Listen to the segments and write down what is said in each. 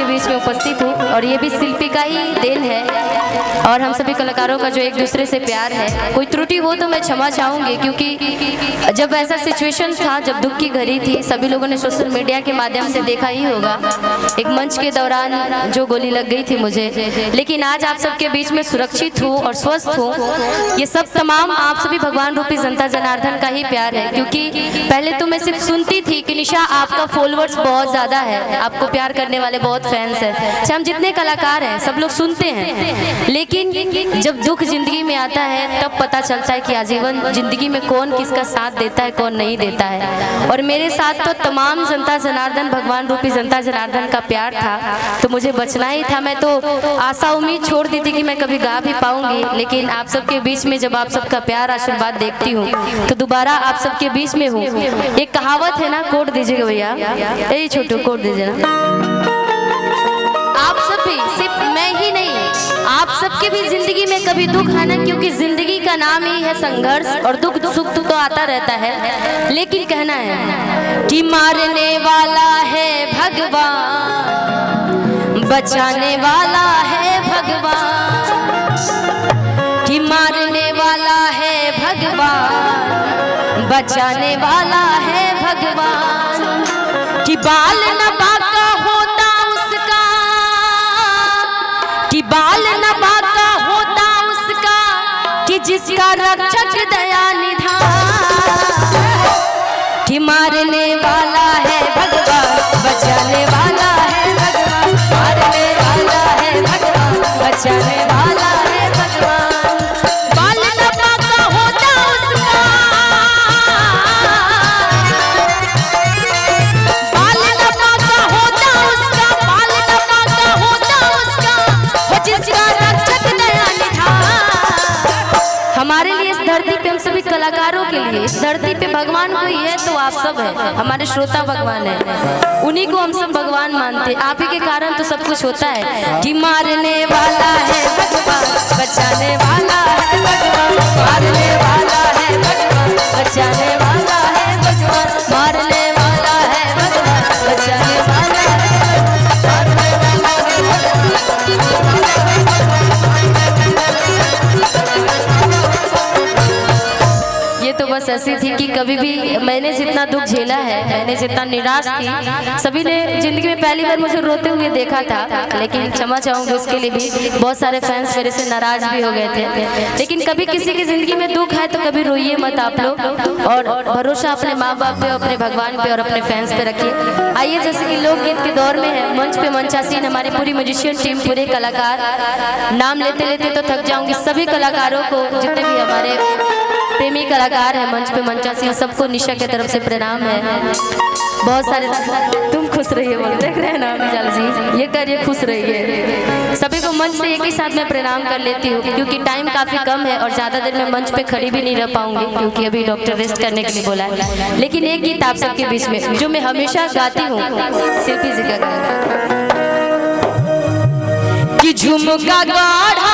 सबके बीच में उपस्थित हूँ और ये भी शिल्पी का ही देन है और हम सभी कलाकारों का जो एक दूसरे से प्यार है। कोई त्रुटि हो तो मैं क्षमा चाहूँगी, क्योंकि जब ऐसा सिचुएशन था, जब दुख की घड़ी थी, सभी लोगों ने सोशल मीडिया के माध्यम से देखा ही होगा, एक मंच के दौरान जो गोली लग गई थी मुझे। लेकिन आज आप सबके बीच में सुरक्षित हूँ और स्वस्थ हूँ, ये सब तमाम आप सभी भगवान रूपी जनता जनार्दन का ही प्यार है। क्योंकि पहले तो मैं सिर्फ सुनती थी कि निशा आपका फॉलोअर्स बहुत ज़्यादा है, आपको प्यार करने वाले बहुत फैंस हैं, चाहे हम जितने कलाकार हैं सब लोग सुनते हैं, लेकिन जब दुख जिंदगी में आता है तब पता चलता है कि आजीवन जिंदगी में कौन किसका साथ देता है, कौन नहीं देता है। और मेरे साथ तो तमाम जनता जनार्दन, भगवान रूपी जनता जनार्दन का प्यार था, तो मुझे बचना ही था। मैं तो आशा उम्मीद छोड़ दी थी कि मैं कभी गा भी पाऊंगी, लेकिन आप सबके बीच में जब आप सबका प्यार आशीर्वाद देखती हूँ तो दोबारा आप सबके बीच में हूँ। एक कहावत है ना, कोट दीजिएगा भैया, यही छोटू कोट दीजिए ना। आप सभी, सिर्फ मैं ही नहीं, आप सबके भी जिंदगी में कभी दुख है ना, क्योंकि जिंदगी का नाम ही है संघर्ष और दुख सुख तो आता रहता है। लेकिन कहना है कि मारने वाला है भगवान, बचाने वाला है भगवान, कि मारने वाला है भगवान, बचाने वाला है भगवान, कि बाल न बाका होता उसका, कि बाल न बाका होता उसका, कि जिसका रक्षक दया निधान, कि मारने वाला है भगवान, बचाने वाला है भगवान, मारने वाला है भगवान, बचाने वाला है भगवान, बाल न बाका होता उसका, बाल न बाका होता उसका, बाल न बाका होता उसका, वो जिसका रक्षक दया निधान। हमारे लिए इस धरती पे, हम सभी कलाकारों के लिए इस धरती पे भगवान कोई है तो आप सब है, हमारे श्रोता भगवान है, उन्हीं को हम सब भगवान मानते हैं। आप ही के कारण तो सब कुछ होता है। कि मारने वाला है भगवान, बचाने वाला है भगवान, मारने वाला है भगवान, बचाने वाला है भगवान, मारने वाला है भगवान, बचाने वाला है भगवान, ये तो बस ऐसी थी कि कभी भी मैंने जितना दुख झेला है, मैंने जितना निराश थी, सभी ने जिंदगी में पहली बार मुझे रोते हुए देखा था, लेकिन क्षमा चाहूंगी उसके लिए भी। बहुत सारे फैंस मेरे से नाराज भी हो गए थे। लेकिन कभी किसी की जिंदगी में दुख है तो कभी रोइए मत आप लोग, और भरोसा अपने माँ बाप पे, अपने भगवान पे और अपने फैंस पे रखिए। आइए, जैसे कि लोकगीत के दौर में है, मंच पे मंचासीन हमारी पूरी म्यूजिशियन टीम, पूरे कलाकार, नाम लेते लेते तो थक जाऊंगी। सभी कलाकारों को, जितने भी हमारे प्रेमी कलाकार हैं मंच पे मंचासी, सबको निशा की तरफ से प्रणाम है। बहुत सारे, तुम खुश रहिए बोल देख रहे हैं ना विशाल जी, ये करिए, खुश रहिए। सभी को मंच से एक ही साथ में प्रणाम कर लेती हूँ, क्योंकि टाइम काफ़ी कम है और ज़्यादा देर में मंच पे खड़ी भी नहीं रह पाऊंगी, क्योंकि अभी डॉक्टर रेस्ट करने के लिए बोला है। लेकिन एक गीत आप सबके बीच में जो मैं हमेशा गाती हूँ, शिल्पी जी का गाना, कि झुमका गाढ़ा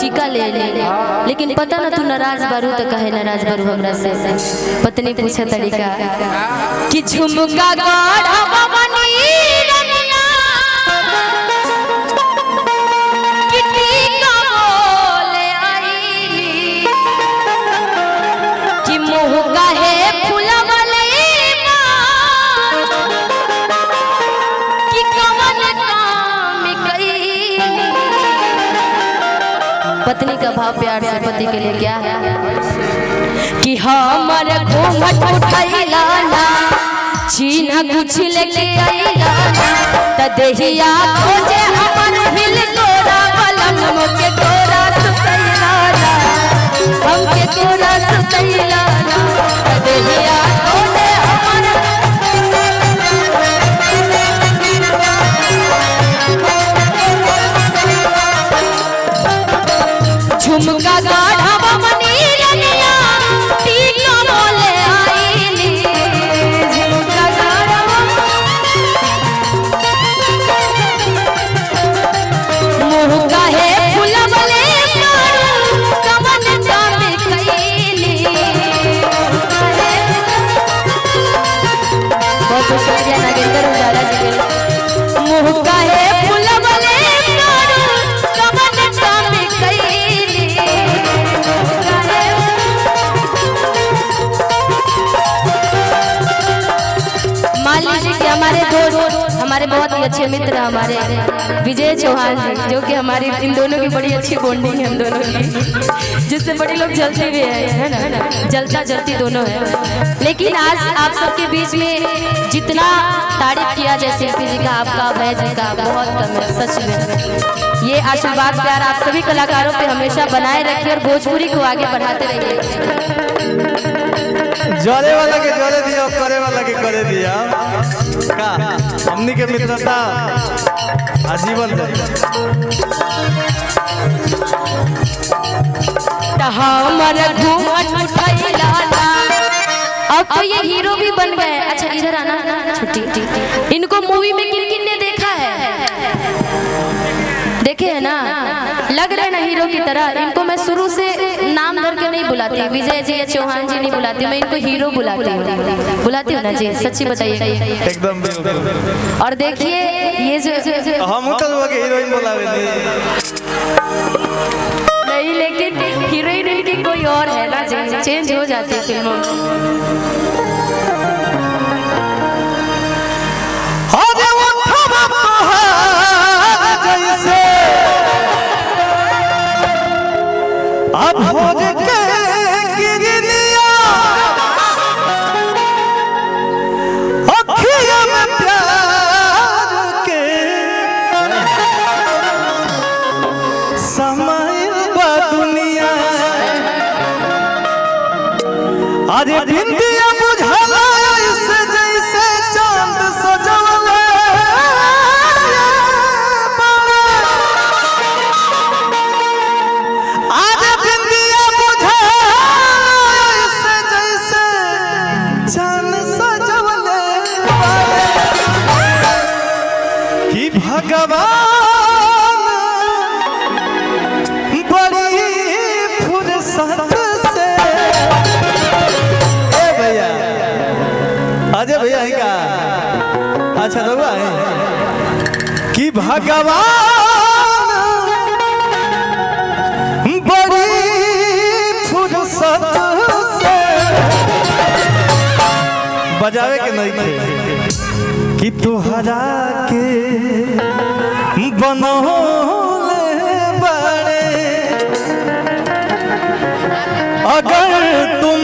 टीका ले ले, लेकिन पता ना तू नाराज बारू तो कहे नाराज बारू हमरा से। पत्नी पूछे तरीका कि झुमका गाढ़ा भवानी रनिया, कि टीका बोले आईली, कि मोह काहे फुलवले माँ, कि कवन काम कईली। पत्नी का भाव प्यार से पति के लिए क्या है कि हमर घूंघट उठैला ना, चिन्ह कुछ लेके आइला ना, त देहिया खोजे हमर हिल तोरा बलम के तोरा सुतैला ना, हमके तोरा सुतैला ना, त देहिया खोजे हमर झुमका गाढ़ा मनी रनिया टीका बोले आईली झुमका गाढ़ा मुँह काहे फुलवले कमल जाम कैली बहुत शुक्रिया नागेंद्र उजाला जी के मुँह काहे फुलवले कमल जाम कैली मान लीजिए कि हमारे दोस्त हमारे बहुत ही अच्छे मित्र हमारे विजय चौहान जी जो कि हमारी इन दोनों की बड़ी अच्छी बॉन्डिंग है हम दोनों की जिससे बड़े लोग जलते भी है ना जलता जलती दोनों है। लेकिन आज आप सबके बीच में जितना तारीफ किया जाए शिल्पी जी का आपका अभय जी का बहुत कम है सच में। ये आशीर्वाद प्यार आप सभी कलाकारों पे हमेशा बनाए रखिए और भोजपुरी को आगे बढ़ाते रहिए। जोरे वाला के जोरे दिया करे वाला के करे दिया का हमनी के मित्रता आजीवन रहेगा। हमर घूमट उठैला अब तो ये हीरो भी बन गए। अच्छा इधर आना छुट्टी इनको मूवी में किन किन ने देखा है देखे है ना लग रहे ना हीरो की तरह। इनको मैं शुरू से नाम धर के नहीं बुलाती विजय जी या चौहान जी नहीं बुलाती मैं इनको हीरो बुलाती हूँ ना जी सच्ची बताइए एकदम। और देखिए ये जो हम हीरोइन बोलावे नहीं लेकिन हीरोइन इनकी कोई और है ना चेंज हो जाती है फिल्मों में। अब हो के गिरनिया अखिया में प्यार के समाइल बा दुनिया अरे बिंदिया बुझला ऐसे जैसे चांद सजवले भगवान बड़ी फुर्सत से भैया अजय भैया ही का अच्छा तो कि भगवान बड़ी फुर्सत से बजावे के नहीं थे कि तुहरा के बनौले बड़े अगर तुम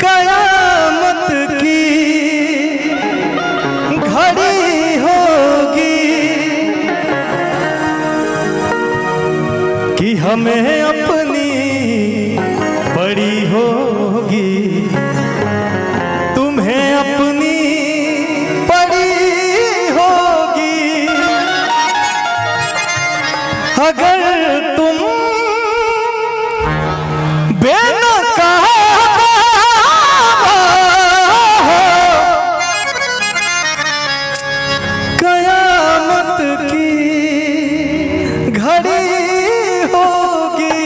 कयामत की घड़ी होगी कि हमें अपनी बड़ी होगी तुम्हें अपनी बड़ी होगी अगर तुम बेनकाब हो कयामत की घड़ी होगी।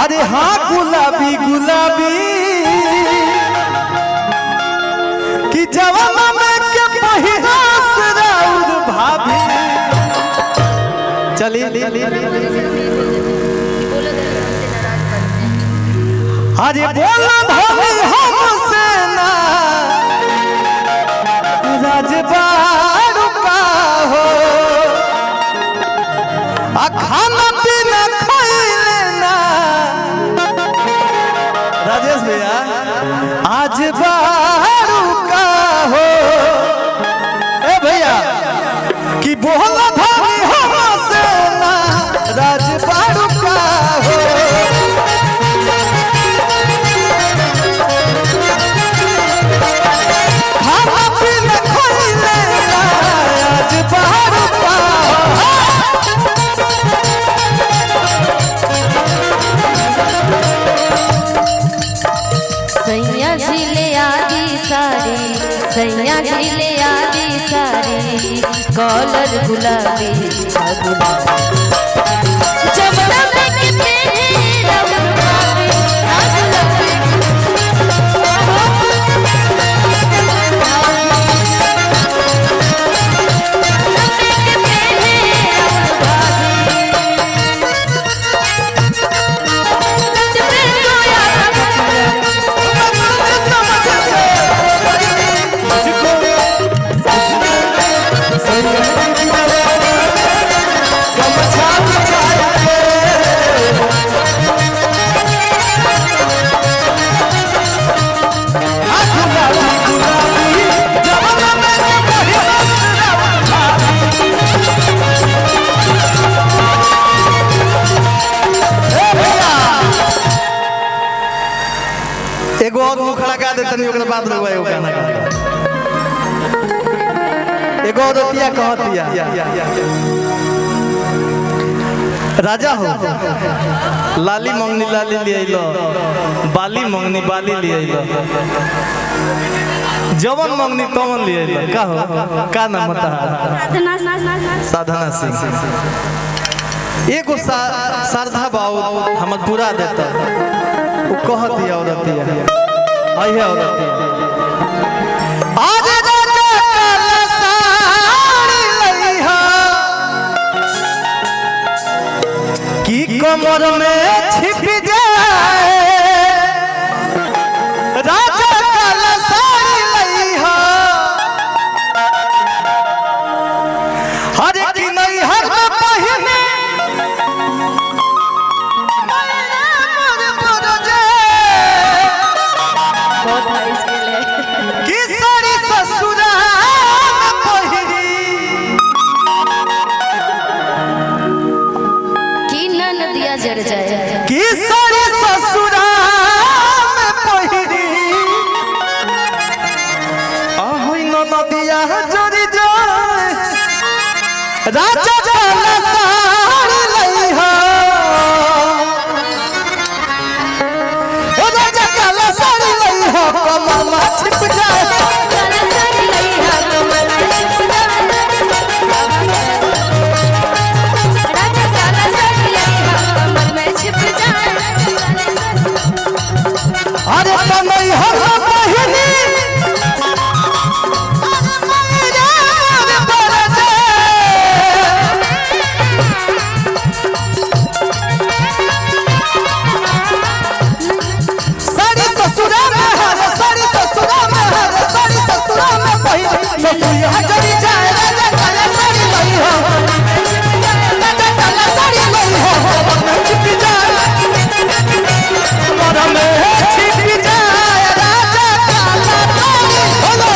अरे हाँ गुलाबी गुलाबी कि जवाना में के पहिरास राउर भाभी चली अरे बोला भाभी हमसे ना राजबाड़ू का हो खाना पीना खाइले ना राजेश भैया आज बारू का हो ए भैया कि बोला भाभी हमसे ना राजबाड़ू का हो झीले आदि सारी सैया झीले आदि सारी कॉलर गुलाबी एगो और मुखड़ा गा दे तनी ओकरा बाद लगवा एगो गाना गा एगो औरतिया कहतिया राजा हो लाली मंगनी लाली ले आइलो बाली मंगनी बाली ले आइलो जवन मंगनी तवन ले आइलो का हो का नाम बता साधना सिंह एगो श्रद्धा बाऊ हमर पूरा देता वो कहती औरतिया आई है औरतिया आज राजा काला साड़ी लईहा की कमर में छिप जाए राजा काला साड़ी लईहा हर की नहीं हर में पहिने जड़ जाए कि सारी ससुरा में पहिरी आहोई न नदिया जड़ी जाए राजा काला साड़ी लईहा ओ राजा काला साड़ी लईहा कमर में छिप जाए काला साड़ी लईहा कमर में छिप जाए राजा काला साड़ी लईहा अरे तनई हर बहिनी साड़ी ससुरा में हर साड़ी ससुरा में हर साड़ी ससुरा में बहिनी ससुया जड़ी जाए राजा काला साड़ी लई हो राजा काला साड़ी लई हो मैं छिप जाए मोर में छिप जाए राजा काला साड़ी बोलो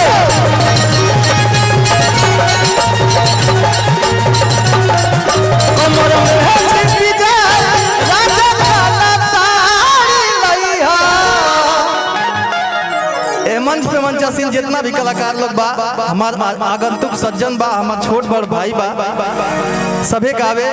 मोर में छिप जाए राजा काला साड़ी लई हो। ए मंच पे मंचासीन जितना भी कलाकार लोग बा हमार आगंतुक सज्जन बा हमार छोट बड़ भाई बा सभे गावे